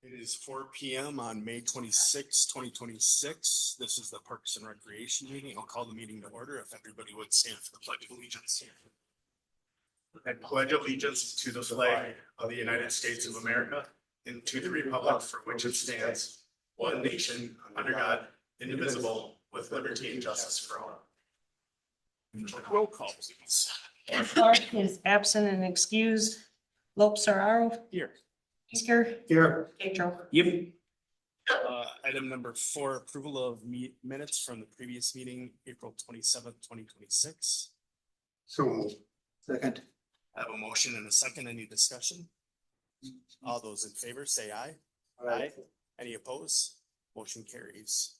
It is 4 p.m. on May 26, 2026. This is the Parks and Recreation meeting. I'll call the meeting to order if everybody would stand for the Pledge of Allegiance. I pledge allegiance to the flag of the United States of America and to the republic for which it stands, one nation, under God, indivisible, with liberty and justice for all. Roll call, please. Clark is absent and excused. Lopes Araro. Here. Easter. Here. Pedro. Yep. Item number 4, approval of minutes from the previous meeting, April 27th, 2026. So moved. Second. I have a motion and a second. Any discussion? All those in favor say aye. Aye. Any opposed? Motion carries.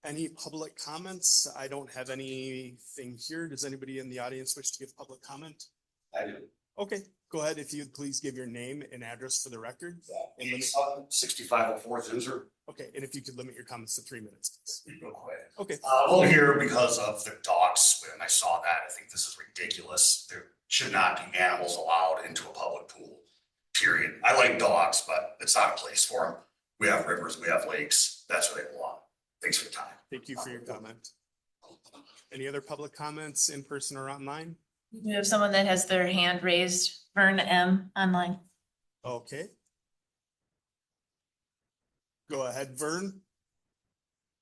Any public comments? I don't have anything here. Does anybody in the audience wish to give public comment? I do. Okay, go ahead. If you'd please give your name and address for the record. And limit, 6504 Zinser. okay, and if you could limit your comments to 3 minutes, please. Real quick. Okay. Well, here because of the dogs, when I saw that, I think this is ridiculous. There should not be animals allowed into a public pool, period. I like dogs, but it's not a place for them. We have rivers, we have lakes. That's where they belong. Thanks for your time. Thank you for your comment. Any other public comments in person or online? We have someone that has their hand raised, Vern M. online. Okay. Go ahead, Vern.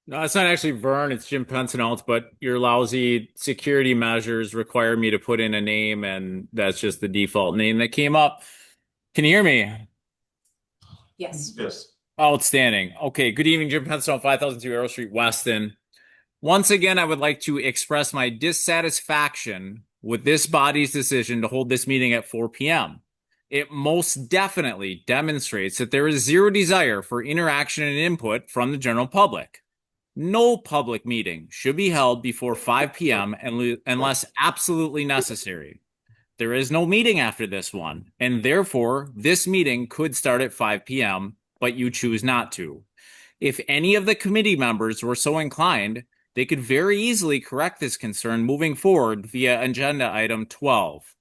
No, it's not actually Vern, it's Jim Pensonault, but your lousy security measures require me to put in a name, and that's just the default name that came up. Can you hear me? Yes. Yes. Outstanding. Okay, good evening, Jim Pensonault, 5002 Arrow Street, Weston. Once again, I would like to express my dissatisfaction with this body's decision to hold this meeting at 4 p.m. It most definitely demonstrates that there is zero desire for interaction and input from the general public. No public meeting should be held before 5 p.m. unless absolutely necessary. There is no meeting after this one, and therefore this meeting could start at 5 p.m., but you choose not to. If any of the committee members were so inclined, they could very easily correct this concern moving forward via agenda item 12.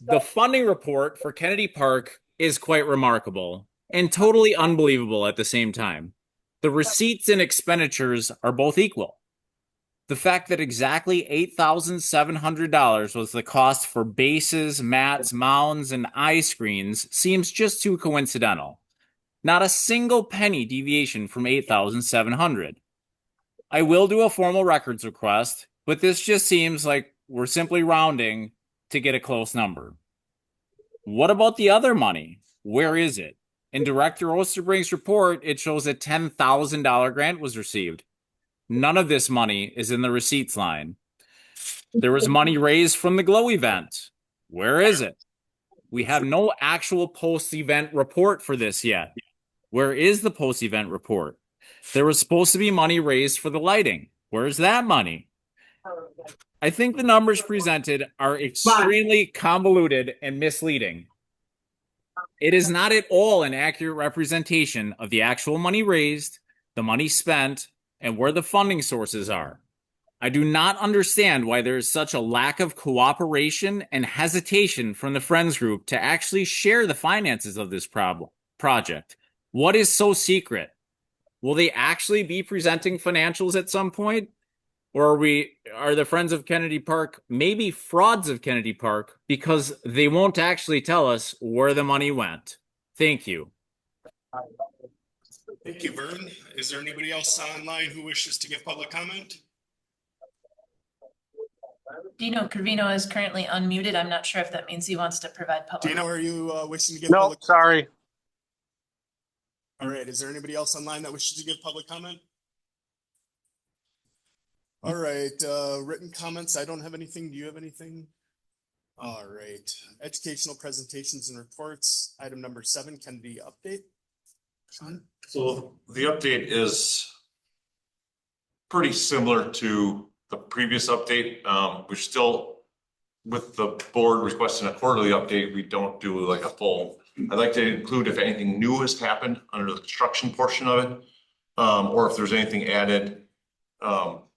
The funding report for Kennedy Park is quite remarkable and totally unbelievable at the same time. The receipts and expenditures are both equal. The fact that exactly $8,700 was the cost for bases, mats, mounds, and eye screens seems just too coincidental. Not a single penny deviation from $8,700. I will do a formal records request, but this just seems like we're simply rounding to get a close number. What about the other money? Where is it? In Director Osterbrink's report, it shows a $10,000 grant was received. None of this money is in the receipts line. There was money raised from the Glow event. Where is it? We have no actual post-event report for this yet. Where is the post-event report? There was supposed to be money raised for the lighting. Where's that money? I think the numbers presented are extremely convoluted and misleading. It is not at all an accurate representation of the actual money raised, the money spent, and where the funding sources are. I do not understand why there is such a lack of cooperation and hesitation from the Friends group to actually share the finances of this project. What is so secret? Will they actually be presenting financials at some point? Or are the Friends of Kennedy Park maybe frauds of Kennedy Park because they won't actually tell us where the money went? Thank you. Thank you, Vern. Is there anybody else online who wishes to give public comment? Dino Carvino is currently unmuted. I'm not sure if that means he wants to provide public. Dino, are you wishing to give No, public? sorry. All right. Is there anybody else online that wishes to give public comment? All right. Written comments. I don't have anything. Do you have anything? All right. Educational presentations and reports. Item number 7, Kennedy update. Sean? So the update is pretty similar to the previous update. We're still, with the board requesting a quarterly update, we don't do like a full. I'd like to include if anything new has happened under the construction portion of it, or if there's anything added,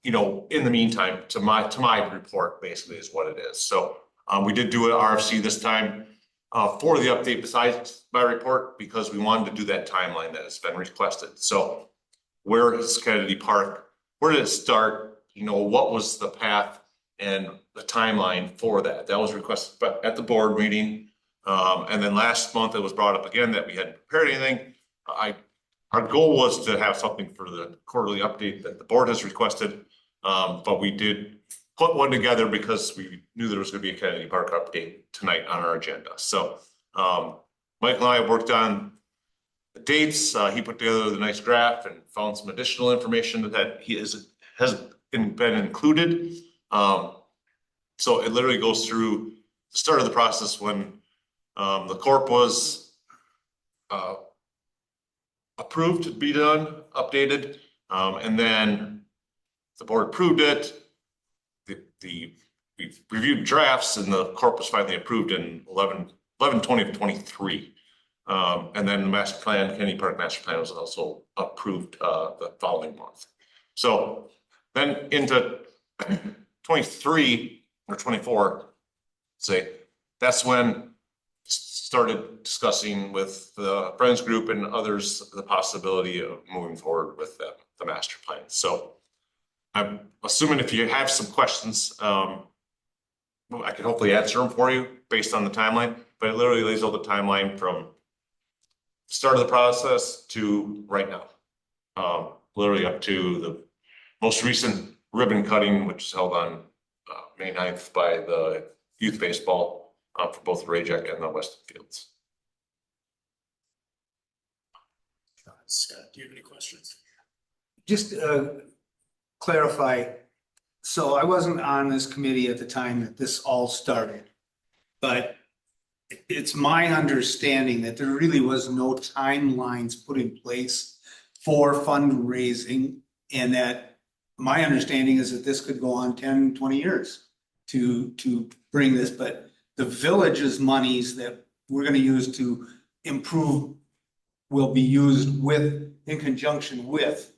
in the meantime to my report, basically is what it is. So we did do an RFC this time. for the update besides my report, because we wanted to do that timeline that has been requested. So where is Kennedy Park? Where did it start? You know, what was the path and the timeline for that? That was requested at the board meeting. And then last month it was brought up again that we hadn't prepared anything. Our goal was to have something for the quarterly update that the board has requested. But we did put one together because we knew there was going to be a Kennedy Park update tonight on our agenda. So Mike and I worked on the dates. He put together the nice graph and found some additional information that has been included. So it literally goes through the start of the process when the corp was approved to be done, updated, and then the board approved it. We reviewed drafts and the corp was finally approved in 11/20/23. And then the master plan, Kennedy Park master plan, was also approved the following month. So then into 23 or 24, say, that's when started discussing with the friends group and others the possibility of moving forward with the master plan. So I'm assuming if you have some questions, I can hopefully answer them for you based on the timeline, but it literally lays out the timeline from start of the process to right now. Literally up to the most recent ribbon cutting, which is held on May 9th by the youth baseball for both the Rajek and the Weston fields. Scott, do you have any questions? Just clarify. So I wasn't on this committee at the time that this all started, but it's my understanding that there really was no timelines put in place for fundraising, and that my understanding is that this could go on 10, 20 years to bring this, but the village's monies that we're going to use to improve will be used in conjunction with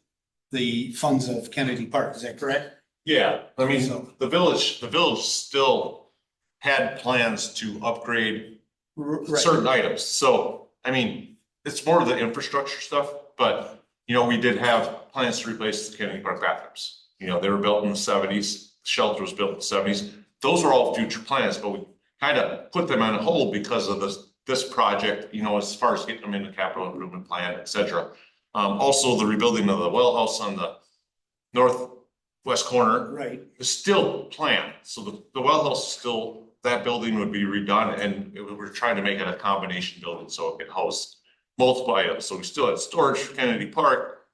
the funds of Kennedy Park. Is that correct? Yeah, I mean, So- the village still had plans to upgrade Right. certain items. So, I mean, it's more of the infrastructure stuff, but, you know, we did have plans to replace the Kennedy Park bathrooms. You know, they were built in the 70s, shelter was built in the 70s. Those are all future plans, but we kind of put them on hold because of this project, you know, as far as getting them in the capital improvement plan, et cetera. Also the rebuilding of the well house on the northwest corner Right. is still planned. So the well house is still, that building would be redone, and we're trying to make it a combination building so it can house multiple items. So we still had storage for Kennedy Park,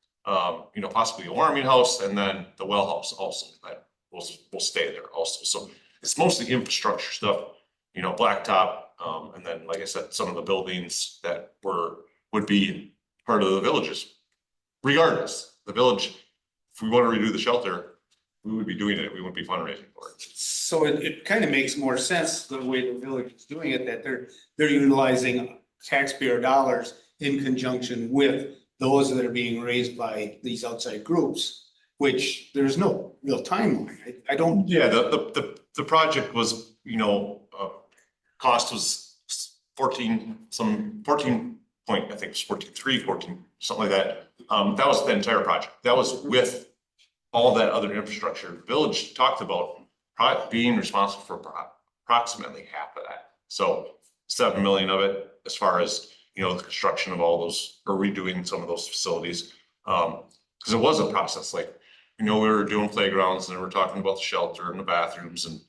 you know, possibly a warming house, and then the well house also that will stay there also. So it's mostly infrastructure stuff, you know, blacktop, and then, like I said, some of the buildings that would be part of the villages. Regardless, the village, if we want to redo the shelter, we would be doing it. We wouldn't be fundraising for it. So it kind of makes more sense the way the village is doing it, that they're utilizing taxpayer dollars in conjunction with those that are being raised by these outside groups, which there's no real timeline. I don't. Yeah, the project was, you know, cost was 14 point, I think it was 14, something like that. That was the entire project. That was with all that other infrastructure. The village talked about being responsible for approximately half of that. So 7 million of it, as far as, you know, the construction of all those, or redoing some of those facilities. Because it was a process, like, you know, we were doing playgrounds and we were talking about the shelter and the bathrooms, and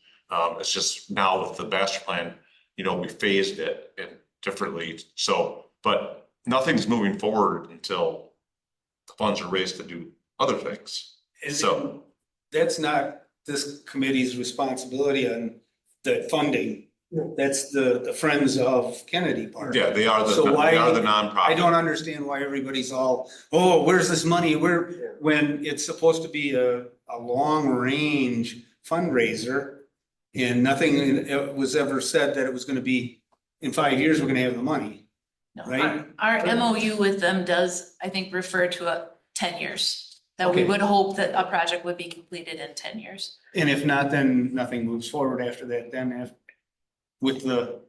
it's just now with the master plan, you know, we phased it differently. So, but nothing's moving forward until the funds are raised to do other things. So That's not this committee's responsibility on the funding. That's the Friends of Kennedy Park. yeah, they are So why- the nonprofit. I don't understand why everybody's all, oh, where's this money? When it's supposed to be a long range fundraiser. And nothing was ever said that it was gonna be, in 5 years, we're gonna have the money. No, Right. our MOU with them does, I think, refer to 10 years. That we Okay. would hope that a project would be completed in 10 years. And if not, then nothing moves forward after that, then with the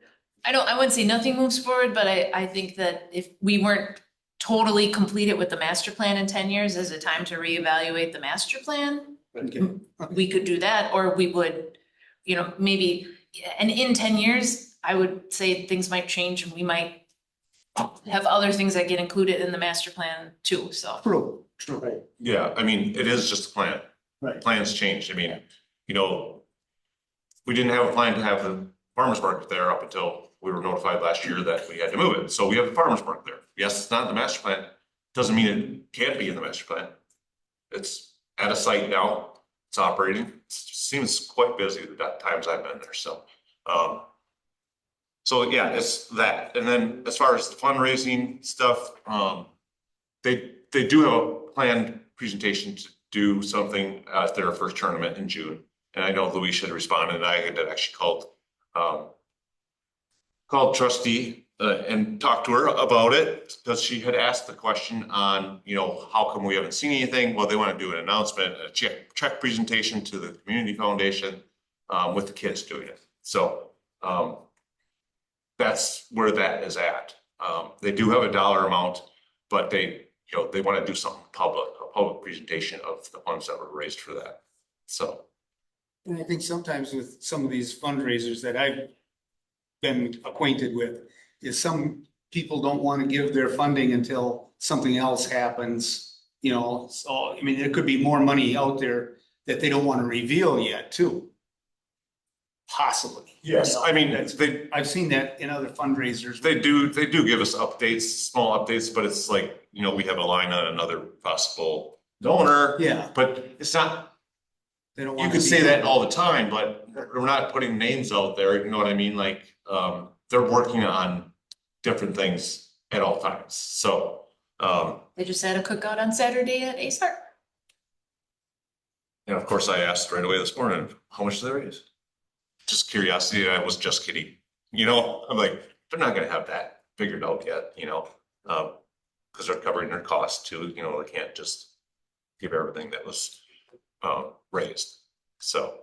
I wouldn't say nothing moves forward, but I think that if we weren't totally completed with the master plan in 10 years, is it time to reevaluate the master plan? Okay. We could do that, or we would, maybe, and in 10 years, I would say things might change and we might have other things that get included in the master plan too, so. True, true. Yeah, I mean, it is just a plan. Right. Plans change. I mean, we didn't have a plan to have the farmer's market there up until we were notified last year that we had to move it. So we have the farmer's market there. Yes, it's not in the master plan. Doesn't mean it can't be in the master plan. It's at a site now. It's operating. It seems quite busy the times I've been there. So yeah, it's that. And then as far as the fundraising stuff, they do have a planned presentation to do something at their first tournament in June. And I know Louise had responded, and I had actually called trustee and talked to her about it, because she had asked the question on, how come we haven't seen anything? Well, they want to do an announcement, a check presentation to the community foundation with the kids doing it. So that's where that is at. They do have a dollar amount, but they want to do something public, a public presentation of the funds that were raised for that. So. And I think sometimes with some of these fundraisers that I've been acquainted with, is some people don't want to give their funding until something else happens, so, I mean, there could be more money out there that they don't want to reveal yet too. Possibly. Yes, I mean, I've seen that in other fundraisers. they do give us updates, small updates, but it's like, we have a line on another possible donor. Yeah. But it's not, They don't you want could to say that all the time, but we're not putting names out there, you know what I mean? Like, they're working on different things at all times, so. They just had a cookout on Saturday at ASAR. And of course, I asked right away this morning, how much did they raise? Just curiosity, I was just kidding, I'm like, they're not gonna have that figured out yet, because they're covering their costs too, they can't just give everything that was raised. So,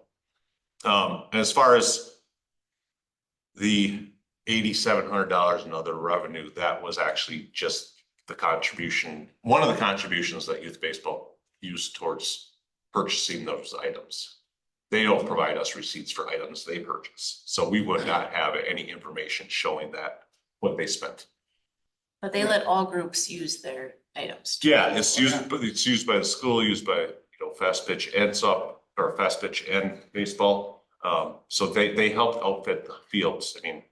and as far as the $8,700 in other revenue, that was actually just the contribution, one of the contributions that youth baseball used towards purchasing those items. They don't provide us receipts for items they purchase, so we would not have any information showing that what they spent. But they let all groups use their items. Yeah, it's used by the school, used by fast pitch and baseball. So they helped outfit the fields. I mean,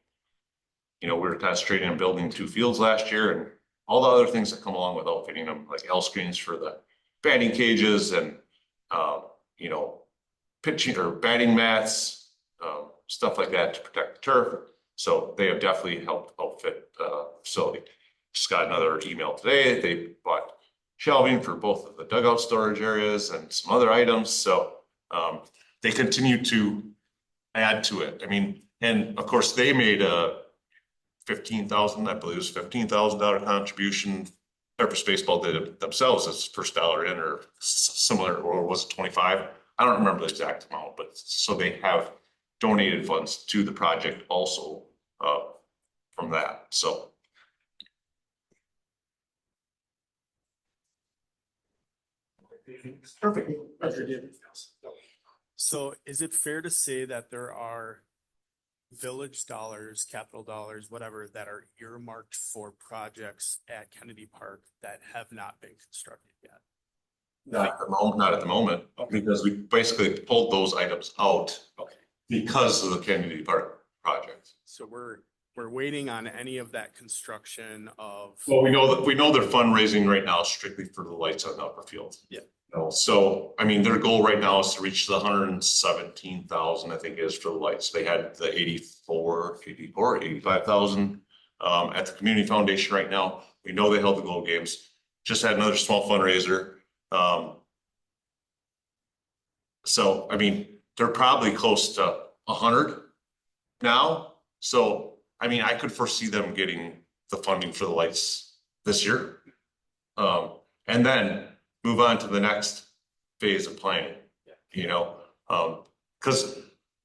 we were concentrating on building 2 fields last year, and all the other things that come along with outfitting them, like L screens for the batting cages and pitching or batting mats, stuff like that to protect the turf. So they have definitely helped outfit the facility. Just got another email today. They bought shelving for both of the dugout storage areas and some other items. So they continue to add to it. I mean, and of course they made a $15,000, I believe it was $15,000 contribution. Everest Baseball did it themselves as first dollar in, or similar, or was it 25? I don't remember the exact amount, but so they have donated funds to the project also from that. So. Perfect. So is it fair to say that there are village dollars, capital dollars, whatever, that are earmarked for projects at Kennedy Park that have not been constructed yet? Not at the moment, because we basically pulled those items out. Okay. Because of the Kennedy Park project. So we're waiting on any of that construction of. Well, we know they're fundraising right now strictly for the lights on the upper field. Yeah. So, I mean, their goal right now is to reach the 117,000, I think it is, for the lights. They had the 85,000 at the community foundation right now. We know they held the Globe Games, just had another small fundraiser. So, I mean, they're probably close to 100 now. So, I mean, I could foresee them getting the funding for the lights this year. And then move on to the next phase of planning, because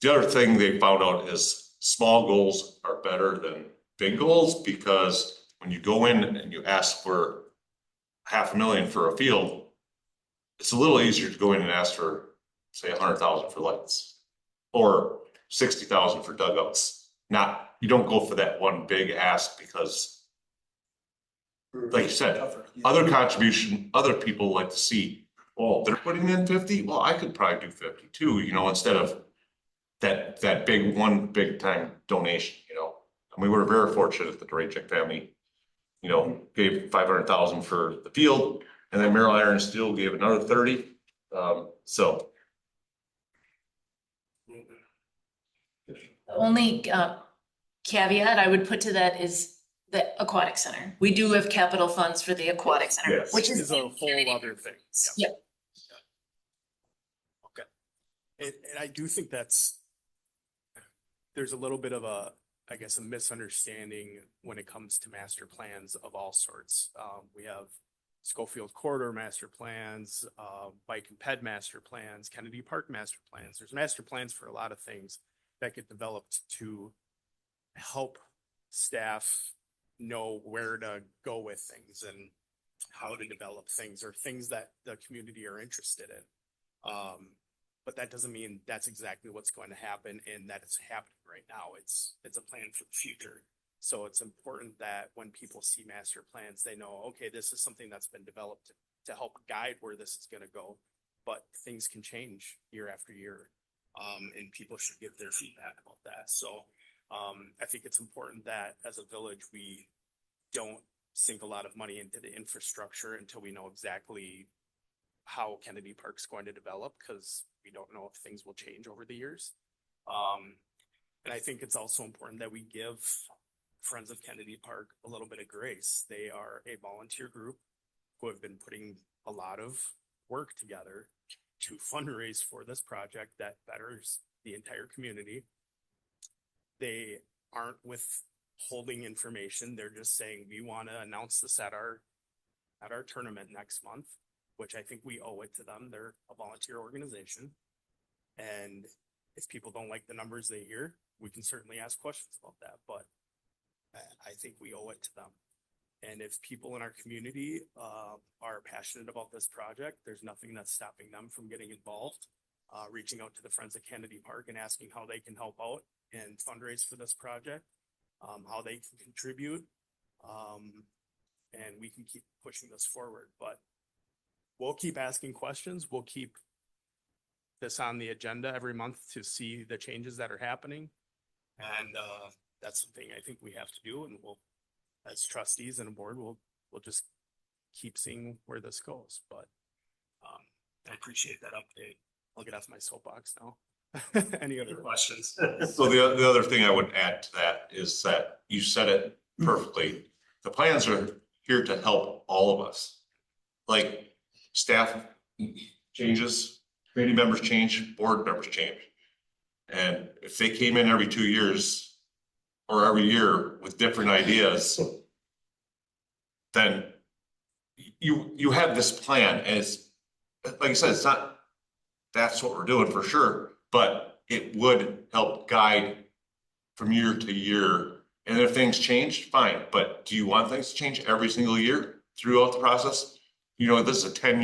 the other thing they found out is small goals are better than big goals, because when you go in and you ask for $500,000 for a field, it's a little easier to go in and ask for, say, 100,000 for lights or 60,000 for dugouts. Not, you don't go for that one big ask because, like you said, other contribution, other people like to see, oh, they're putting in 50. Well, I could probably do 50 too, instead of that big time donation, And we were very fortunate that the Raycheck family, gave 500,000 for the field, and then Merrill Iron Steel gave another 30. So. The only caveat I would put to that is the aquatic center. We do have capital funds for the aquatic center, Yes. which Is is. a whole other thing. Yep. And I do think there's a little bit of a misunderstanding when it comes to master plans of all sorts. We have Schofield Corridor master plans, Bike and Ped master plans, Kennedy Park master plans. There's master plans for a lot of things that get developed to help staff know where to go with things and how to develop things, or things that the community are interested in. But that doesn't mean that's exactly what's going to happen and that it's happening right now. It's a plan for the future. So it's important that when people see master plans, they know, okay, this is something that's been developed to help guide where this is going to go. But things can change year after year. And people should give their feedback about that. So I think it's important that as a village, we don't sink a lot of money into the infrastructure until we know exactly how Kennedy Park's going to develop, because we don't know if things will change over the years. And I think it's also important that we give Friends of Kennedy Park a little bit of grace. They are a volunteer group who have been putting a lot of work together to fundraise for this project that betters the entire community. They aren't withholding information. They're just saying, we want to announce this at our tournament next month, which I think we owe it to them. They're a volunteer organization. And if people don't like the numbers they hear, we can certainly ask questions about that, but I think we owe it to them. And if people in our community are passionate about this project, there's nothing that's stopping them from getting involved, reaching out to the Friends of Kennedy Park and asking how they can help out and fundraise for this project, how they can contribute, and we can keep pushing this forward. But we'll keep asking questions. We'll keep this on the agenda every month to see the changes that are happening. And that's something I think we have to do. And we'll, as trustees and a board, we'll just keep seeing where this goes. But I appreciate that update. I'll get off my soapbox now. Any other questions? So the other thing I would add to that is that you said it perfectly. The plans are here to help all of us. Like staff changes, committee members change, board members change. And if they came in every 2 years or every year with different ideas, then you have this plan, and it's, like I said, it's not, that's what we're doing for sure, but it would help guide from year to year. And if things change, fine, but do you want things to change every single year throughout the process? This is a 10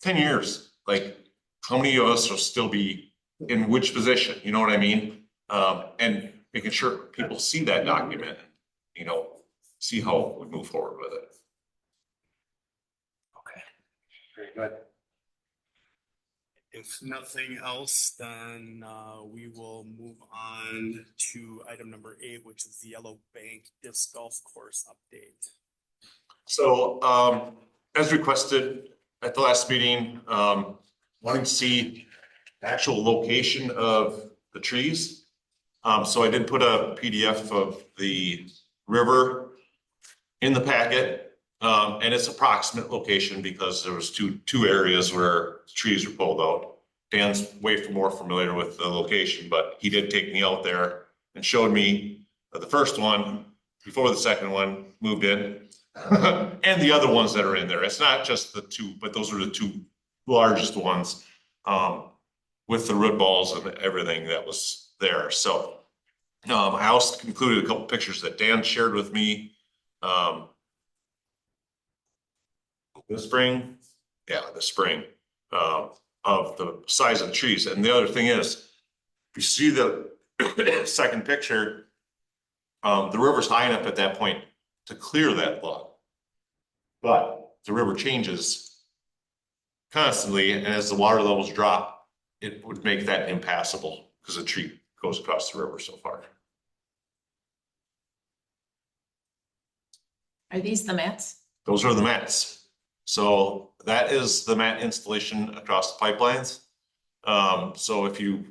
years, like how many of us will still be in which position, you know what I mean? And making sure people see that document, see how we move forward with it. Okay, very good. If nothing else, then we will move on to item number 8, which is the Yellow Bank Disc Golf Course update. So as requested at the last meeting, wanting to see the actual location of the trees. So I did put a PDF of the river in the packet, and its approximate location because there was two areas where trees were pulled out. Dan's way more familiar with the location, but he did take me out there and showed me the first one before the second one moved in. And the other ones that are in there. It's not just the two, but those are the two largest ones, with the root balls and everything that was there. So I also included a couple pictures that Dan shared with me. This spring, of the size of the trees. And the other thing is, if you see the second picture, the river's high enough at that point to clear that log. But the river changes constantly, and as the water levels drop, it would make that impassable because the tree goes across the river so far. Are these the mats? Those are the mats. So that is the mat installation across the pipelines. So if you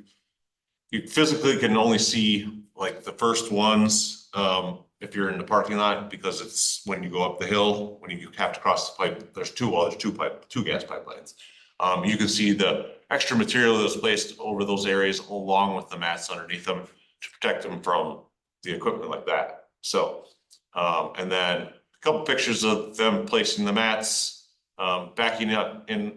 physically can only see like the first ones, if you're in the parking lot, because it's when you go up the hill, when you have to cross the pipe, there's two gas pipelines. You can see the extra material that's placed over those areas along with the mats underneath them to protect them from the equipment like that. So, and then a couple pictures of them placing the mats, backing up in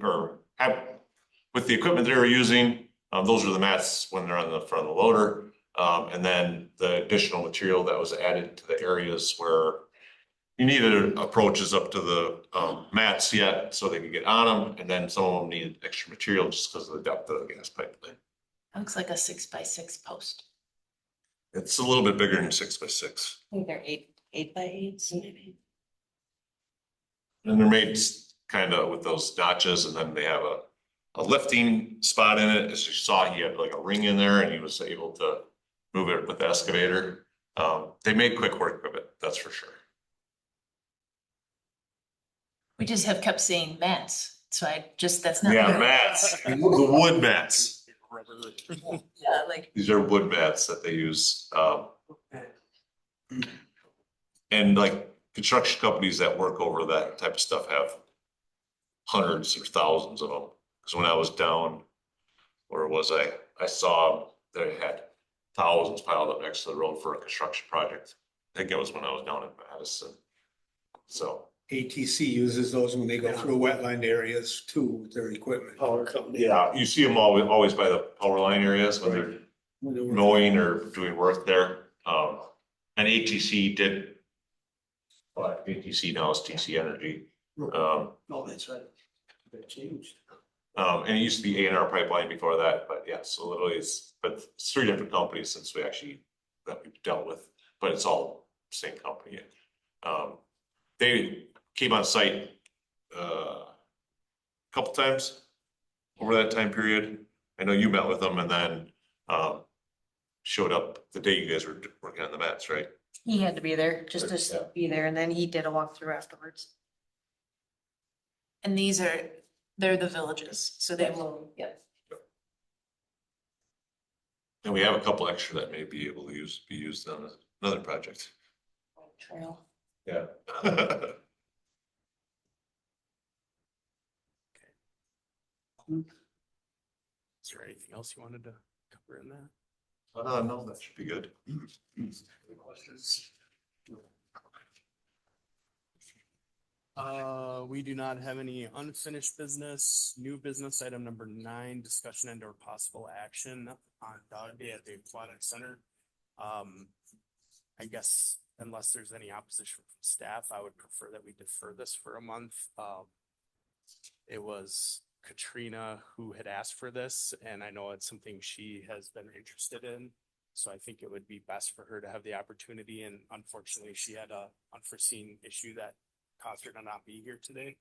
with the equipment they were using. Those are the mats when they're on the front of the loader. And then the additional material that was added to the areas where you needed approaches up to the mats yet so they could get on them. And then some of them needed extra material just because of the depth of the gas pipeline. That looks like a 6x6 post. It's a little bit bigger than 6x6. I think they're 8x8s maybe. And they're made kind of with those notches, and then they have a lifting spot in it. As you saw, he had like a ring in there and he was able to move it with the excavator. They made quick work of it, that's for sure. We just have kept saying mats, so that's not. Yeah, mats, the wood mats. Yeah, like. These are wood mats that they use. And like construction companies that work over that type of stuff have hundreds or thousands of them. Because when I was down, where was I? I saw they had thousands piled up next to the road for a construction project. I think it was when I was down in Madison. So. ATC uses those when they go through wetland areas too with their equipment. Power company. Yeah, you see them always by the power line areas when they're mowing or doing work there. And ATC did, but ATC now is TC Energy. Oh, that's right. That changed. And it used to be A&R Pipeline before that, but yeah, so literally it's 3 different companies since we've dealt with, but it's all same company. They came on site a couple times over that time period. I know you met with them and then showed up the day you guys were working on the mats, right? He had to be there just to Yeah. be there, and then he did a walkthrough afterwards. And they're the villages, so they will, yeah. And we have a couple extra that may be able to be used on another project. Trail. Yeah. Is there anything else you wanted to cover in that? No, that should be good. Any questions? We do not have any unfinished business. New business item number 9, discussion and or possible action on Dog Day at the Aquatic Center. I guess unless there's any opposition from staff, I would prefer that we defer this for a month. It was Katrina who had asked for this, and I know it's something she has been interested in. So I think it would be best for her to have the opportunity, and unfortunately she had a unforeseen issue that caused her to not be here today.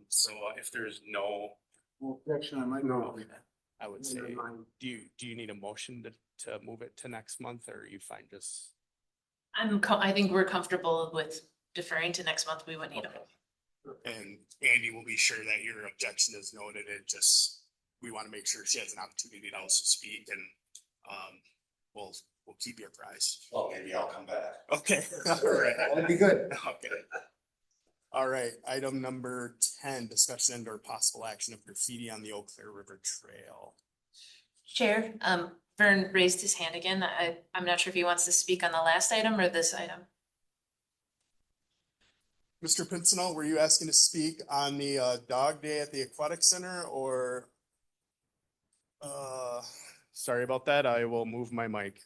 So if there's no, Objection, I might know. I would say, do you need a motion to move it to next month, or are you fine just? I think we're comfortable with deferring to next month. We wouldn't need them. And Andy will be sure that your objection is noted. It just, we want to make sure she has an opportunity to also speak, and we'll keep you apprised. Well, maybe I'll come back. Okay. All right. That'd be good. Okay. All right, item number 10, discussion and or possible action of graffiti on the Eau Claire River Trail. Chair, Vern raised his hand again. I'm not sure if he wants to speak on the last item or this item. Mr. Pincinel, were you asking to speak on the Dog Day at the Aquatic Center, or Sorry about that. I will move my mic.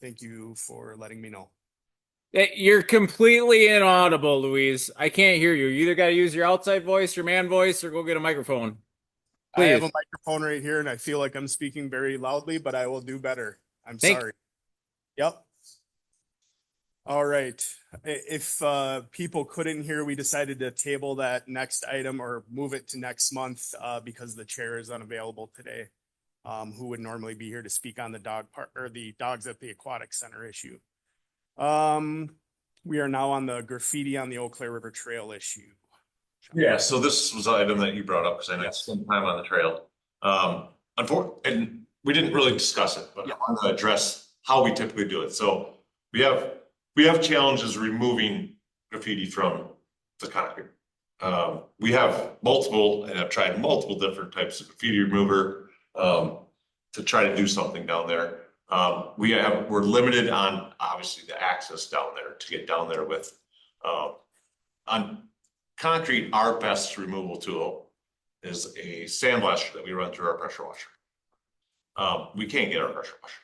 Thank you for letting me know. You're completely inaudible, Louise. I can't hear you. You either got to use your outside voice, your man voice, or go get a microphone. I have Please. a microphone right here and I feel like I'm speaking very loudly, but I will do better. I'm Thank- sorry. Yep. All right. If people couldn't hear, we decided to table that next item or move it to next month because the chair is unavailable today. Who would normally be here to speak on the dog part or the dogs at the aquatic center issue. We are now on the graffiti on the Eau Claire River Trail issue. Yeah, so this was an item that you brought up because I know it's some time on the trail. And we didn't really discuss it, but I want to address how we typically do it. So we have challenges removing graffiti from the concrete. We have multiple, and I've tried multiple different types of graffiti remover to try to do something down there. We're limited on obviously the access down there to get down there with on concrete. Our best removal tool is a sandblaster that we run through our pressure washer. We can't get our pressure washer.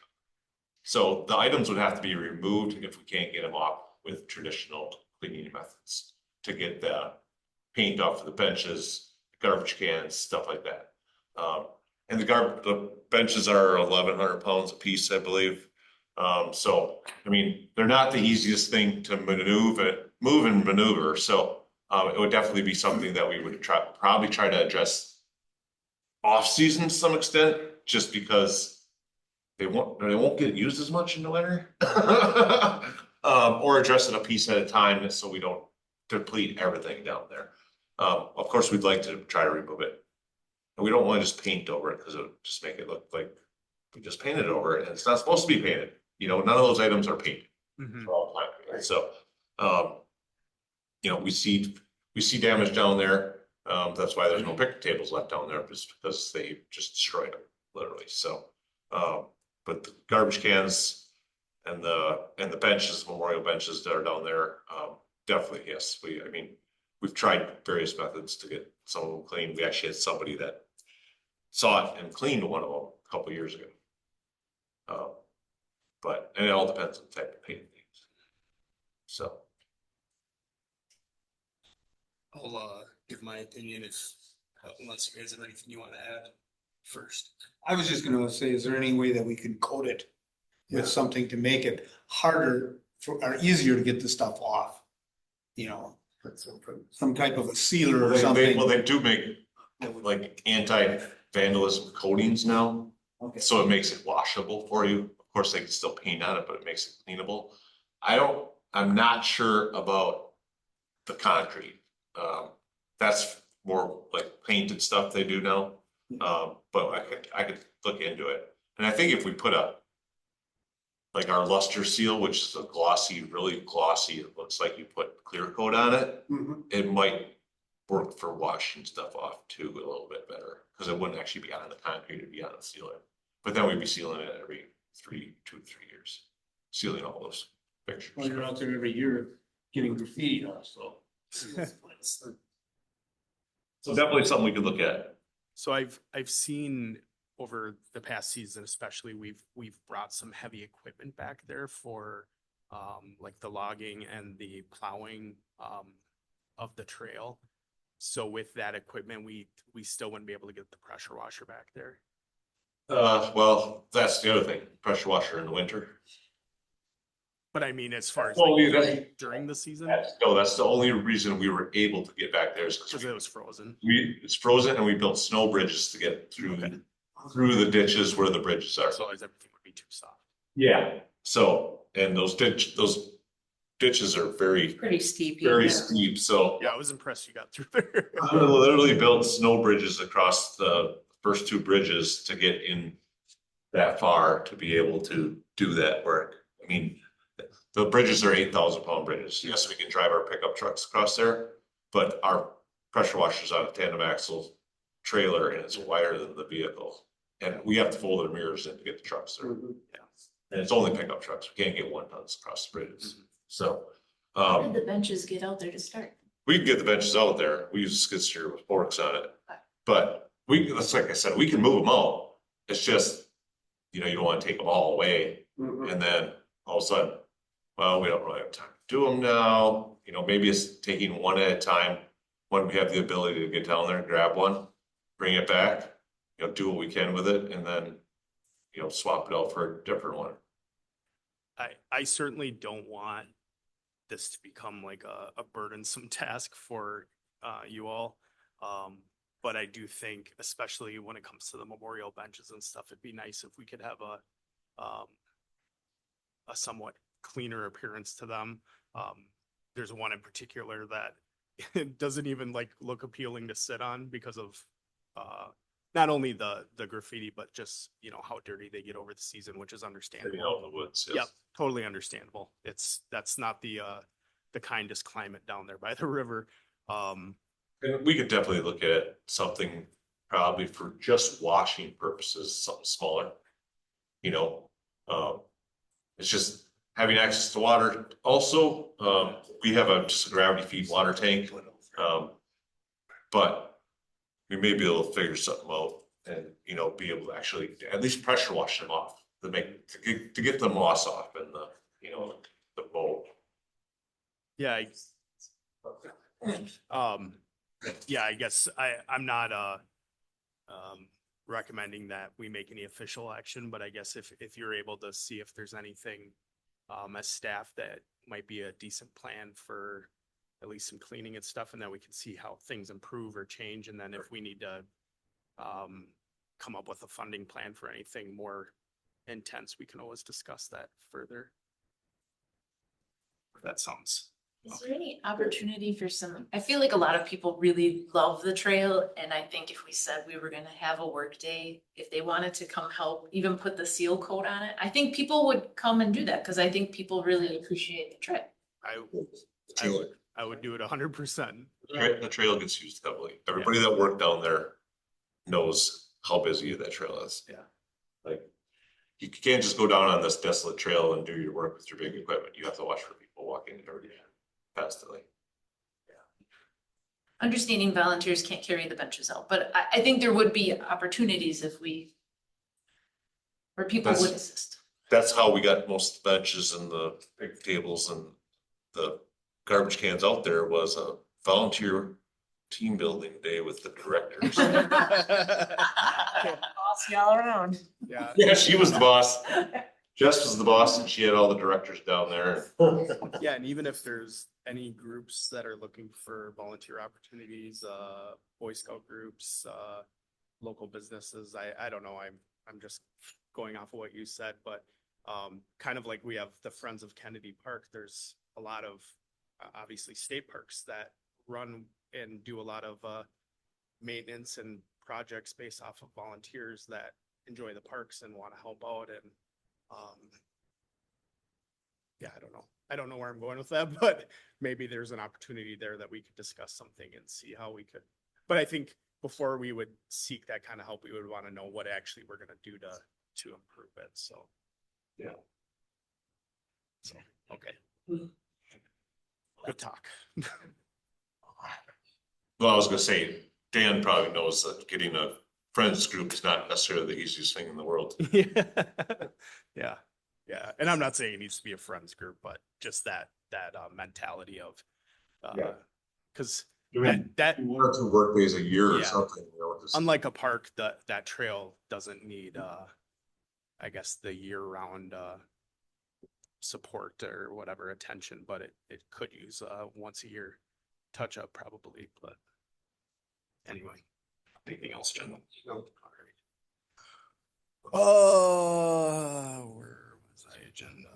So the items would have to be removed if we can't get them off with traditional cleaning methods to get the paint off of the benches, garbage cans, stuff like that. And the benches are 1,100 pounds a piece, I believe. So, I mean, they're not the easiest thing to move and maneuver. So it would definitely be something that we would probably try to address off season to some extent, just because they won't get used as much in the winter. Or address it a piece at a time so we don't deplete everything down there. Of course, we'd like to try to remove it. And we don't want to just paint over it because it would just make it look like we just painted over it and it's not supposed to be painted. You know, none of those items are painted. Mhm. So, you know, we see damage down there. That's why there's no picnic tables left down there, just because they just destroyed them, literally. So, but the garbage cans and the benches, memorial benches that are down there, definitely, yes. We've tried various methods to get some of them clean. We actually had somebody that saw it and cleaned one of them a couple of years ago. And it all depends on the type of paint they use. So. I'll give my opinion unless you guys have anything you want to add first. I was just gonna say, is there any way that we could coat it with something to make it harder or easier to get the stuff off? You know, some type of a sealer or something. Well, they do make like anti-vandalism coatings now. Okay. So it makes it washable for you. Of course, they can still paint on it, but it makes it cleanable. I'm not sure about the concrete. That's more like painted stuff they do now. But I could look into it. And I think if we put like our luster seal, which is a glossy, really glossy, it looks like you put clear coat on it, it might work for washing stuff off too a little bit better, because it wouldn't actually be on the concrete, it'd be on the sealer. But then we'd be sealing it every 2 to 3 years, sealing all those pictures. Well, you're out there every year getting graffiti off, so. So definitely something we could look at. So I've seen over the past season, especially we've brought some heavy equipment back there for like the logging and the plowing of the trail. So with that equipment, we still wouldn't be able to get the pressure washer back there. Well, that's the other thing, pressure washer in the winter. But I mean, as far as Well, like, during the season, That's the only reason we were able to get back there is because because it was frozen. it's frozen and we built snow bridges to get through the ditches where the bridges are. So everything would be too soft. Yeah. So, and those ditches are very Pretty steep. very steep. So Yeah, I was impressed you got through there. I literally built snow bridges across the first 2 bridges to get in that far to be able to do that work. I mean, the bridges are 8,000-pound bridges. Yes, we can drive our pickup trucks across there, but our pressure washer's on a tandem axle trailer and it's wider than the vehicle. And we have to fold the mirrors in to get the trucks through. Yeah. And it's only pickup trucks. We can't get 1-tons across the bridges. So, How did the benches get out there to start? we can get the benches out there. We use a skid steer with forks on it. But that's like I said, we can move them out. It's just you know, you don't want to take them all away. And then all of a sudden, well, we don't really have time to do them now. You know, maybe it's taking one at a time when we have the ability to get down there and grab one, bring it back, you know, do what we can with it, and then, you know, swap it out for a different one. I certainly don't want this to become like a burdensome task for you all. But I do think, especially when it comes to the memorial benches and stuff, it'd be nice if we could have a somewhat cleaner appearance to them. There's one in particular that it doesn't even like look appealing to sit on because of not only the graffiti, but just, you know, how dirty they get over the season, which is understandable. You know, in the woods. Yep, totally understandable. That's not the kindest climate down there by the river. And we could definitely look at something probably for just washing purposes, something smaller. You know, it's just having access to water. Also, we have just a gravity feed water tank. But we may be able to figure something out and, you know, be able to actually at least pressure wash them off to get the moss off and the, you know, the mold. Yeah. Yeah, I guess I'm not recommending that we make any official action, but I guess if you're able to see if there's anything as staff that might be a decent plan for at least some cleaning and stuff, and then we can see how things improve or change, and then if we need to come up with a funding plan for anything more intense, we can always discuss that further. That sounds. Is there any opportunity for some, I feel like a lot of people really love the trail, and I think if we said we were gonna have a work day, if they wanted to come help, even put the seal coat on it, I think people would come and do that, because I think people really appreciate the trail. I would do it 100%. The trail gets used heavily. Everybody that worked down there knows how busy that trail is. Yeah. Like, you can't just go down on this desolate trail and do your work with your big equipment. You have to watch for people walking dirty constantly. Understanding volunteers can't carry the benches out, but I think there would be opportunities where people would assist. That's how we got most of the benches and the big tables and the garbage cans out there was a volunteer team building day with the directors. Boss all around. Yeah. Yeah, she was the boss. Jess was the boss and she had all the directors down there. Yeah, and even if there's any groups that are looking for volunteer opportunities, Boy Scout groups, local businesses, I don't know, I'm just going off of what you said, but kind of like we have the Friends of Kennedy Park, there's a lot of obviously state parks that run and do a lot of maintenance and projects based off of volunteers that enjoy the parks and want to help out, and yeah, I don't know where I'm going with that, but maybe there's an opportunity there that we could discuss something and see how we could. But I think before we would seek that kind of help, we would want to know what actually we're going to do to improve it. So, yeah. So, okay. Good talk. Well, I was gonna say, Dan probably knows that getting a friends group is not necessarily the easiest thing in the world. Yeah. Yeah. And I'm not saying it needs to be a friends group, but just that mentality of, cause that One or two work days a year or Yeah. something, you know, just. unlike a park, that trail doesn't need, I guess the year round, support or whatever attention, but it could use once a year touch up probably, but anyway, anything else, Jen? No. All right. Where was I agenda?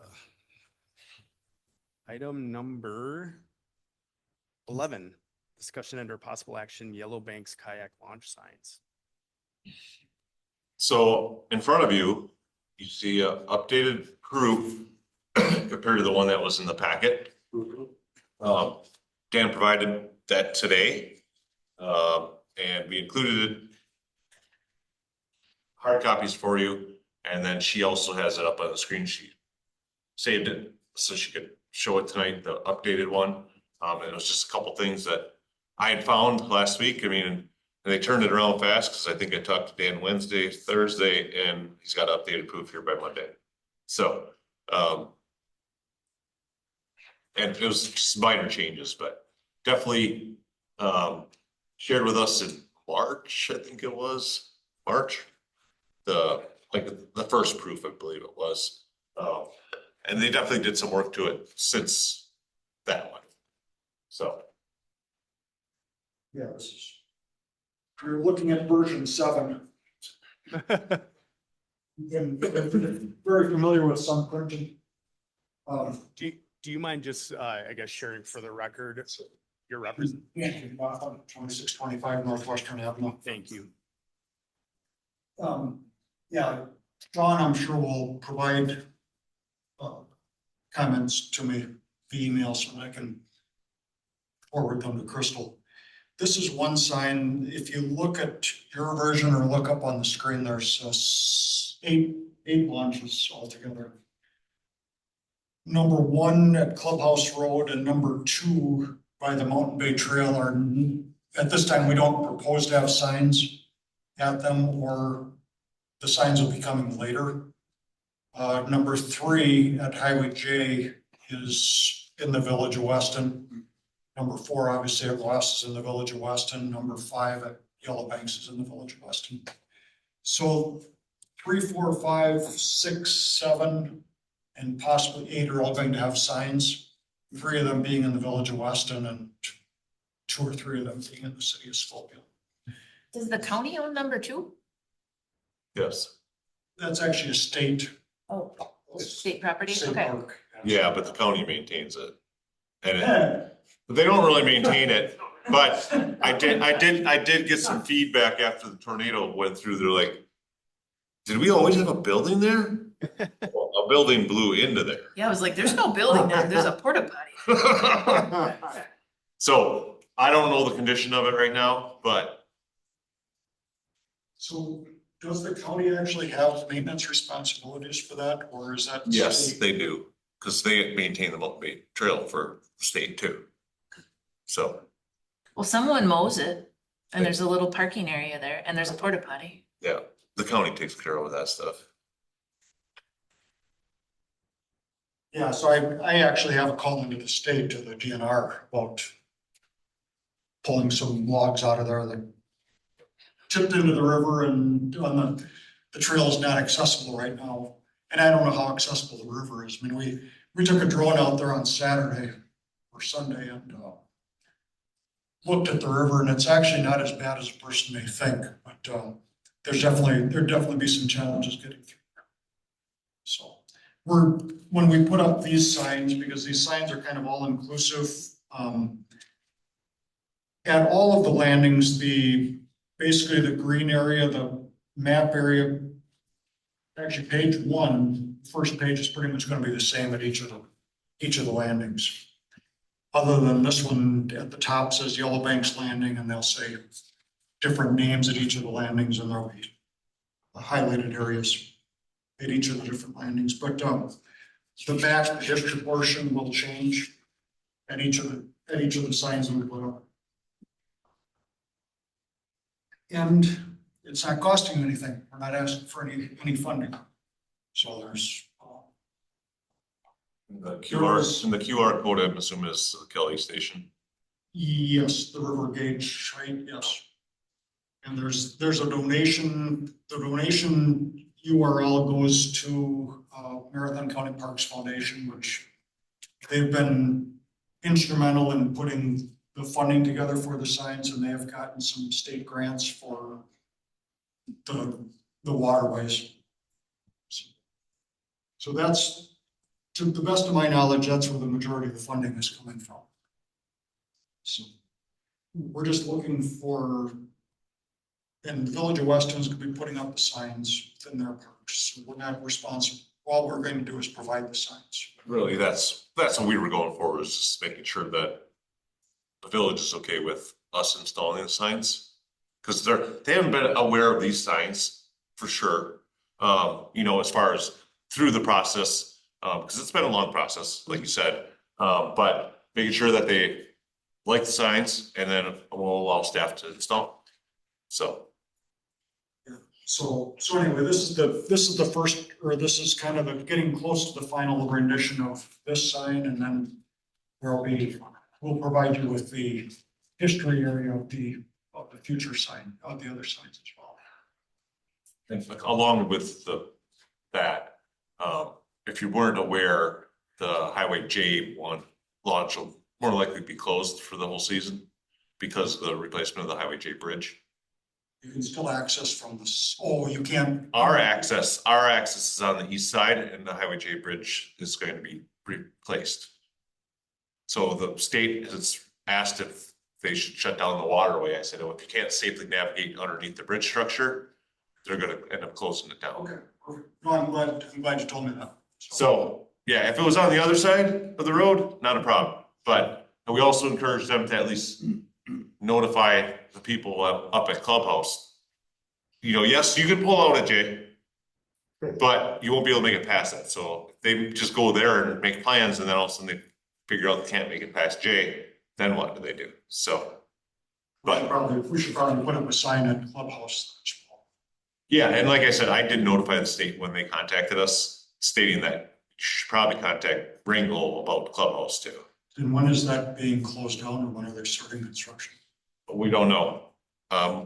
Item number 11, discussion under possible action, Yellow Banks kayak launch signs. So in front of you, you see a updated group compared to the one that was in the packet. Dan provided that today. And we included hard copies for you. And then she also has it up on the screen sheet. Saved it so she could show it tonight, the updated one. And it was just a couple things that I had found last week. I mean, And they turned it around fast, because I think I talked to Dan Wednesday, Thursday, and he's got updated proof here by Monday. So, and it was just minor changes, but definitely, shared with us in March, I think it was, March. The first proof, I believe it was. And they definitely did some work to it since that one. So, Yeah, this is. If you're looking at version 7. Been very familiar with some printing. Do you mind just, I guess, sharing for the record, your represent? 2625 Northwestern Avenue. Thank you. Yeah, John, I'm sure will provide comments to me via email so that I can forward them to Crystal. This is one sign. If you look at your version or look up on the screen, there's eight launches altogether. Number 1 at Clubhouse Road and number 2 by the Mountain Bay Trail are, at this time, we don't propose to have signs at them, or the signs will be coming later. Number 3 at Highway J is in the Village of Weston. Number 4, obviously, at Ross is in the Village of Weston. Number 5 at Yellow Banks is in the Village of Weston. So 3, 4, 5, 6, 7, and possibly 8 are all going to have signs. 3 of them being in the Village of Weston and 2 or 3 of them being in the city of Spokane. Does the county own number 2? yes. That's actually a state. Oh, state property, State okay. park. Yeah, but the county maintains it. And they don't really maintain it, but I did get some feedback after the tornado went through. They're like, did we always have a building there? Well, a building blew into there. Yeah, I was like, there's no building there, there's a porta potty. So I don't know the condition of it right now, but So does the county actually have maintenance responsibilities for that, or is that? yes, state? they do, because they maintain the Mountain Bay Trail for the state too. So, Well, someone mows it, and there's a little parking area there, and there's a porta potty. yeah, the county takes care of that stuff. Yeah, so I actually have a call into the state to the DNR about pulling some logs out of there that tipped into the river and on the trail is not accessible right now. And I don't know how accessible the river is. I mean, we took a drone out there on Saturday or Sunday and looked at the river, and it's actually not as bad as a person may think, but there'd definitely be some challenges getting through. So when we put up these signs, because these signs are kind of all inclusive, at all of the landings, basically the green area, the map area, actually page 1, first page is pretty much going to be the same at each of the landings. Other than this one at the top says Yellow Banks Landing, and they'll say different names at each of the landings, and there'll be highlighted areas at each of the different landings. But the back, the history portion will change at each of the signs that we put up. And it's not costing you anything. We're not asking for any funding. So there's. The QR code, I'm assuming, is the Kelly station. Yes, the river gauge, right, yes. And there's a donation, the donation URL goes to Marathon County Parks Foundation, which they've been instrumental in putting the funding together for the signs, and they have gotten some state grants for the waterways. So that's, to the best of my knowledge, that's where the majority of the funding is coming from. So we're just looking for, and the Village of Weston is going to be putting up the signs within their parks. So we're not responsible. All we're going to do is provide the signs. Really, that's what we were going for, was just making sure that the village is okay with us installing the signs. Because they haven't been aware of these signs for sure. As far as through the process, because it's been a long process, like you said, but making sure that they like the signs, and then we'll allow staff to install. So. So anyway, this is the first, or this is kind of getting close to the final rendition of this sign, and then we'll provide you with the history area of the future sign, of the other signs as well. And along with that, if you weren't aware, the Highway J one launch will more likely be closed for the whole season because of the replacement of the Highway J bridge. You can still access from this, oh, you can. Our access is on the east side, and the Highway J bridge is going to be replaced. So the state has asked if they should shut down the waterway. I said, oh, if you can't safely navigate underneath the bridge structure, they're gonna end up closing it down. Okay, perfect. No, I'm glad you told me that. So, yeah, if it was on the other side of the road, not a problem, but we also encourage them to at least notify the people up at Clubhouse. You know, yes, you can pull out at J, but you won't be able to make it past that. So if they just go there and make plans, and then all of a sudden they figure out they can't make it past J, then what do they do? So, but We should probably put up a sign at Clubhouse. yeah, and like I said, I did notify the state when they contacted us, stating that you should probably contact Ringo about the Clubhouse too. And when is that being closed down, or when are they starting construction? But we don't know.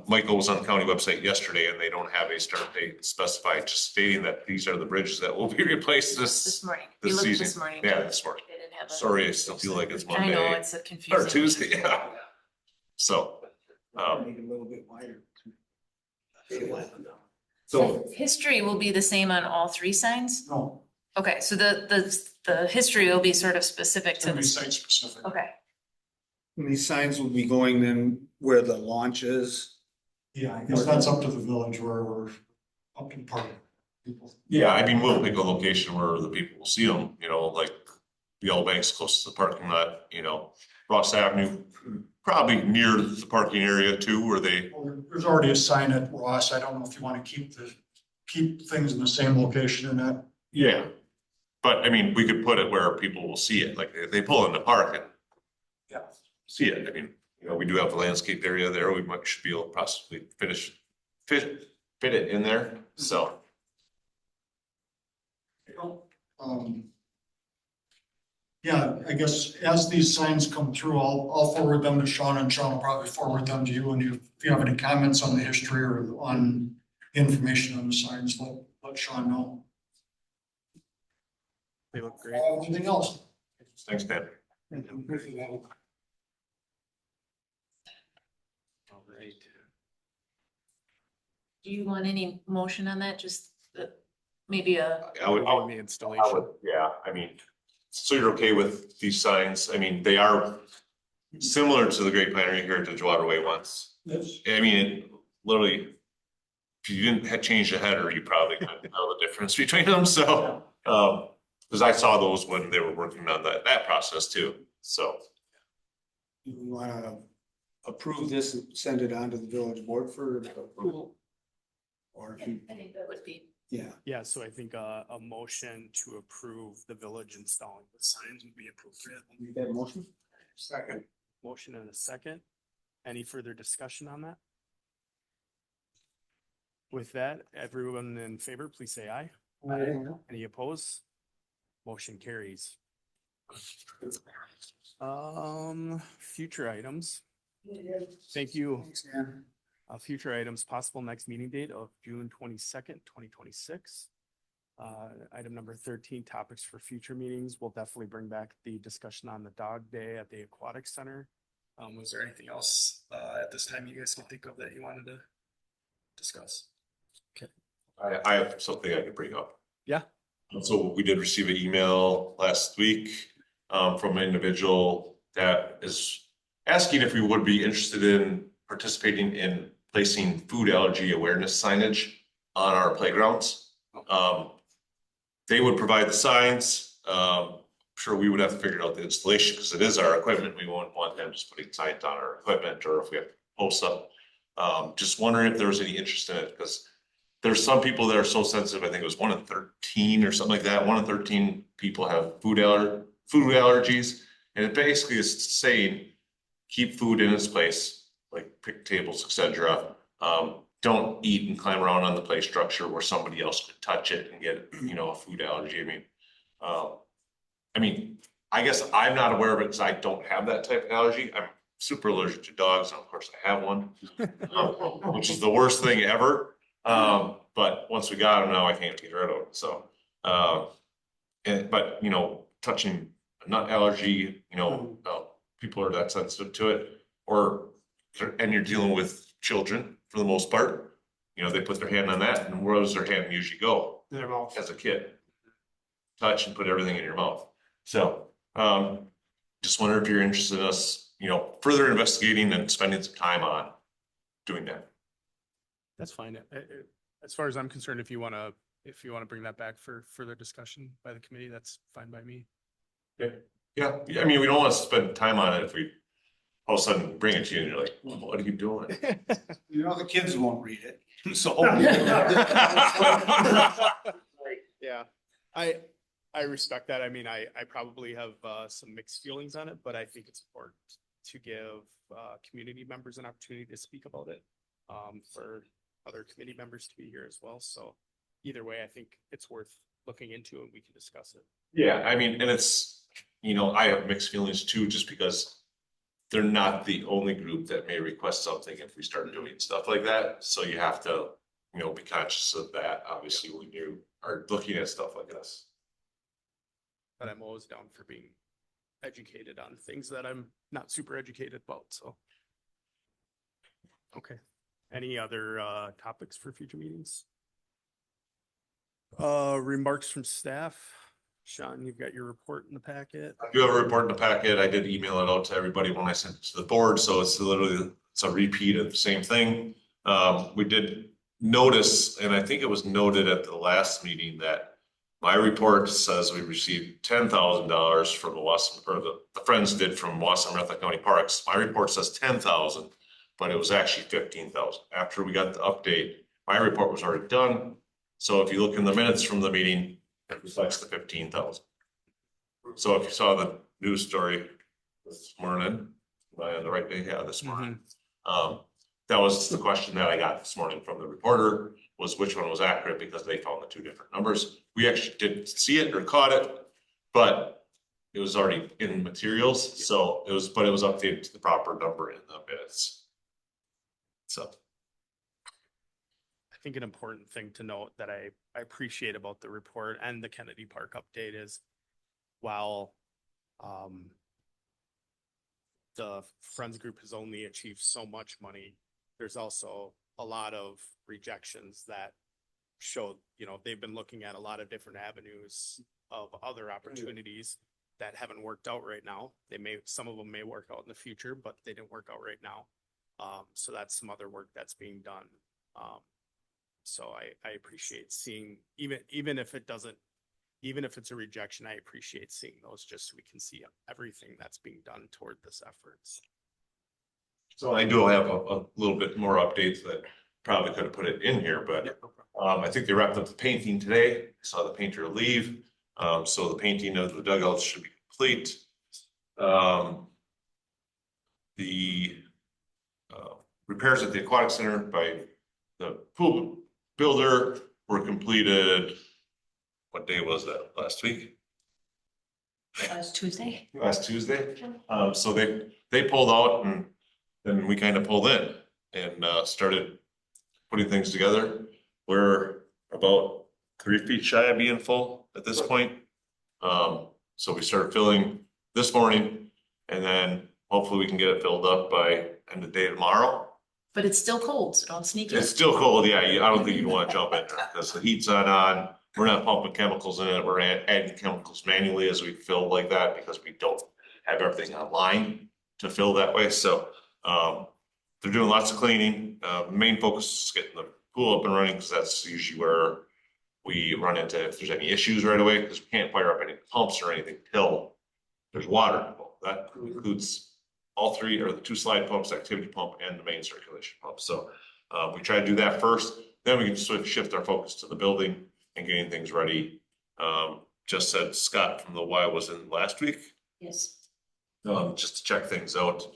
Michael was on the county website yesterday, and they don't have a start date specified, just stating that these are the bridges that will be replaced This morning. We this looked season. this morning. Yeah, this morning. They didn't have a- Sorry, I still feel like it's I Monday know, it's a confusing. or Tuesday, yeah. So, Make it a little bit wider. so History will be the same on all three signs? No, Okay, so the history will be sort of specific it's to gonna be this. site specific. Okay, And these signs will be going then where the launch is. Yeah, I guess that's up to the village, where we're up to the park. People. yeah, I mean, we'll pick a location where the people will see them, you know, like the Yellow Bank's close to the parking lot, you know, Ross Avenue, probably near the parking area too, where they, Well, there's already a sign at Ross. I don't know if you want to keep things in the same location or not. yeah. But I mean, we could put it where people will see it, like they pull in the park and Yeah. see it. I mean, you know, we do have the landscape area there. We should be able to possibly fit it in there. So, Yeah, I guess as these signs come through, I'll forward them to Sean, and Sean will probably forward them to you. And if you have any comments on the history or on information on the signs, let Sean know. They look great. Anything else? thanks, Dan. All right. do you want any motion on that? Just maybe a, I would, The installation. yeah, I mean, so you're okay with these signs? I mean, they are similar to the Great Pioneer Heritage Waterway ones. Yes. I mean, it literally, if you didn't have changed the header, you probably couldn't tell the difference between them. So, because I saw those when they were working on that process too. So, Do we wanna approve this and send it on to the village board for approval? Or if you, I think that would be, yeah, Yeah, so I think a motion to approve the village installing the signs would be appropriate. make that motion? Second. Motion and a second. Any further discussion on that? With that, everyone in favor, please say aye. Any opposed? Motion carries. Future items. Thank you. Thanks, Dan. Future items, possible next meeting date of June 22nd, 2026. Item number 13, topics for future meetings. We'll definitely bring back the discussion on the dog day at the aquatic center. Was there anything else at this time you guys can think of that you wanted to discuss? I have something I could bring up. Yeah. So we did receive an email last week from an individual that is asking if we would be interested in participating in placing food allergy awareness signage on our playgrounds. They would provide the signs. Sure, we would have to figure out the installation because it is our equipment. We won't want them just putting signs on our equipment or if we have to post up. Just wondering if there was any interest in it because there's some people that are so sensitive. I think it was 1 in 13 or something like that. 1 in 13 people have food allergies. And it basically is saying, keep food in its place, like pick tables, etc. Don't eat and climb around on the play structure where somebody else could touch it and get, you know, a food allergy. I mean, I guess I'm not aware of it because I don't have that type of allergy. I'm super allergic to dogs, and of course I have one, which is the worst thing ever. But once we got them now, I can't get rid of them. So, but you know, touching a nut allergy, you know, people are that sensitive to it, and you're dealing with children for the most part. You know, they put their hand on that, and where does their hand usually go? Their mouth. As a kid, touch and put everything in your mouth. So, just wonder if you're interested in us, you know, further investigating and spending some time on doing that. That's fine. As far as I'm concerned, if you want to bring that back for further discussion by the committee, that's fine by me. Okay. Yeah, I mean, we don't want to spend time on it if we all of a sudden bring it to you and you're like, what are you doing? You know, the kids won't read it, so. Yeah, I respect that. I mean, I probably have some mixed feelings on it, but I think it's important to give community members an opportunity to speak about it, for other committee members to be here as well. So either way, I think it's worth looking into and we can discuss it. Yeah, I mean, and it's, you know, I have mixed feelings too, just because they're not the only group that may request something if we start doing stuff like that. So you have to, you know, be conscious of that, obviously, when you are looking at stuff like this. But I'm always down for being educated on things that I'm not super educated about, so. Okay, any other topics for future meetings? Remarks from staff. Sean, you've got your report in the packet. I do have a report in the packet. I did email it out to everybody when I sent it to the board, so it's literally, it's a repeat of the same thing. We did notice, and I think it was noted at the last meeting, that my report says we received $10,000 from the Weston, or the friends did from Weston Marathon County Parks. My report says 10,000, but it was actually 15,000. After we got the update, my report was already done. So if you look in the minutes from the meeting, it reflects the 15,000. So if you saw the news story this morning, am I on the right day? Yeah, this morning. That was the question that I got this morning from the reporter, was which one was accurate, because they found the two different numbers. We actually didn't see it or caught it, but it was already in materials. So it was, but it was updated to the proper number in the minutes. So. I think an important thing to note that I appreciate about the report and the Kennedy Park update is, while the Friends Group has only achieved so much money, there's also a lot of rejections that show, you know, they've been looking at a lot of different avenues of other opportunities that haven't worked out right now. Some of them may work out in the future, but they didn't work out right now. So that's some other work that's being done. So I appreciate seeing, even if it's a rejection, I appreciate seeing those, just so we can see everything that's being done toward this efforts. So I do have a little bit more updates that probably could have put it in here, but I think they wrapped up the painting today. I saw the painter leave. So the painting of the dugouts should be complete. The repairs at the aquatic center by the pool builder were completed. What day was that? Last week? Last Tuesday. Last Tuesday. So they pulled out, and then we kind of pulled in and started putting things together. We're about 3 feet shy of being full at this point. So we started filling this morning, and then hopefully we can get it filled up by end of day tomorrow. But it's still cold, so don't sneak in. It's still cold, yeah. I don't think you'd want to jump in there because the heat's not on. We're not pumping chemicals in it. We're adding chemicals manually as we fill like that, because we don't have everything online to fill that way. So they're doing lots of cleaning. Main focus is getting the pool up and running, because that's usually where we run into if there's any issues right away, because we can't fire up any pumps or anything till there's water. That includes all three, or the 2 slide pumps, activity pump, and the main circulation pump. So we try to do that first, then we can shift our focus to the building and getting things ready. Just said Scott from the Y was in last week. Yes. Just to check things out.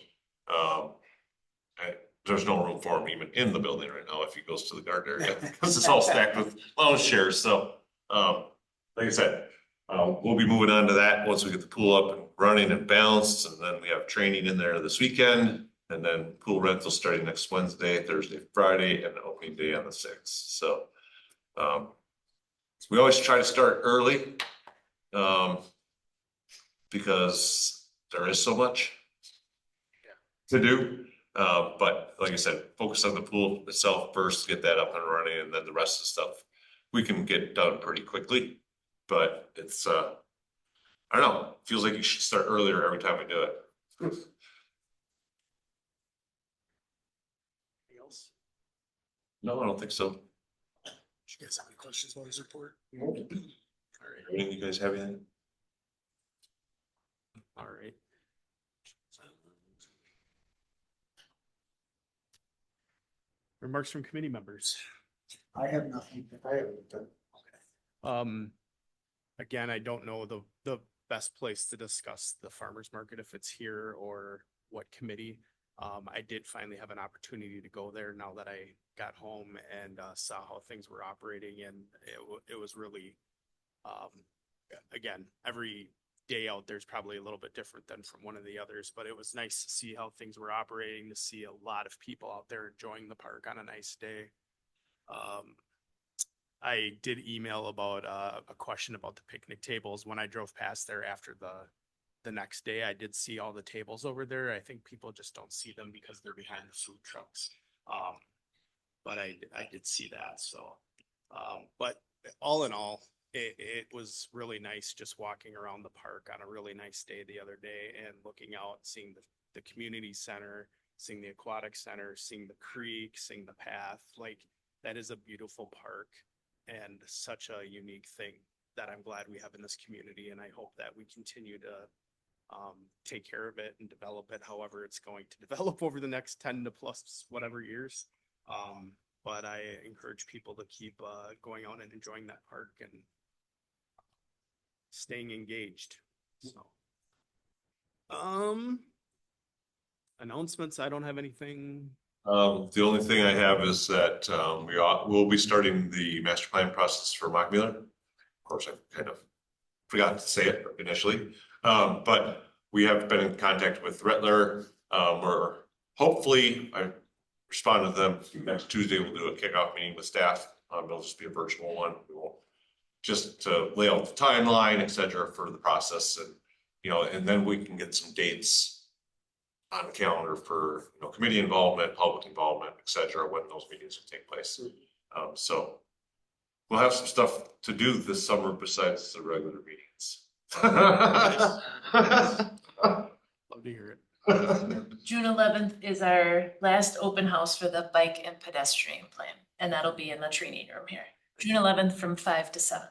there's no room for him even in the building right now if he goes to the garden area, because it's all stacked with lounge chairs, so, like I said, we'll be moving on to that once we get the pool up and running and balanced, and then we have training in there this weekend, and then pool rental starting next Wednesday, Thursday, Friday, and opening day on the 6th, so, we always try to start early, because there is so much to do. But like I said, focus on the pool itself first, get that up and running, and then the rest of the stuff we can get done pretty quickly. But it's, I don't know, feels like you should start earlier every time we do it. Anything else? No, I don't think so. Do you guys have any questions about his report? All right. Anything you guys have anything? All right. Remarks from committee members. I have nothing. Again, I don't know the best place to discuss the farmer's market, if it's here or what committee. I did finally have an opportunity to go there now that I got home and saw how things were operating, and it was really, again, every day out there's probably a little bit different than from one of the others, but it was nice to see how things were operating, to see a lot of people out there enjoying the park on a nice day. I did email about a question about the picnic tables when I drove past there after the next day. I did see all the tables over there. I think people just don't see them because they're behind the food trucks. But I did see that. So, but all in all, it was really nice just walking around the park on a really nice day the other day and looking out, seeing the community center, seeing the aquatic center, seeing the creek, seeing the path. Like, that is a beautiful park and such a unique thing that I'm glad we have in this community. And I hope that we continue to take care of it and develop it however it's going to develop over the next 10 to plus whatever years. But I encourage people to keep going out and enjoying that park and staying engaged. So, announcements, I don't have anything. The only thing I have is that we'll be starting the master plan process for Mockmiller. Of course, I kind of forgot to say it initially, but we have been in contact with Rettler. We're hopefully, I responded to them next Tuesday. We'll do a kickoff meeting with staff. It'll just be a virtual one. We will just to lay out the timeline, et cetera, for the process, and and then we can get some dates on the calendar for committee involvement, public involvement, et cetera, when those meetings will take place. So we'll have some stuff to do this summer besides the regular meetings. Love to hear it. June 11th is our last open house for the bike and pedestrian plan, and that'll be in the training room here. June 11th from 5 to 7.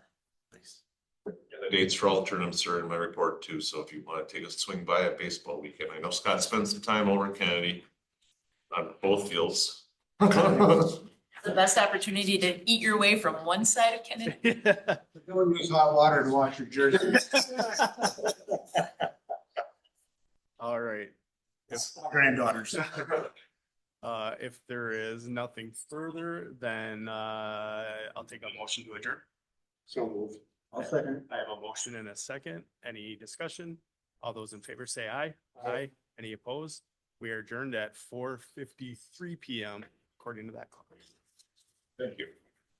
Nice. And the dates for all the tournaments are in my report too, so if you want to take a swing by at baseball weekend, I know Scott spends some time over in Kennedy on both fields. The best opportunity to eat your way from one side of Kennedy. Don't use hot water to wash your jersey. All right. Granddaughters. If there is nothing further, then I'll take a motion to adjourn. So move. I'll second. I have a motion and a second. Any discussion? All those in favor say aye. Aye. Any opposed? We are adjourned at 4:53 PM according to that clock. Thank you.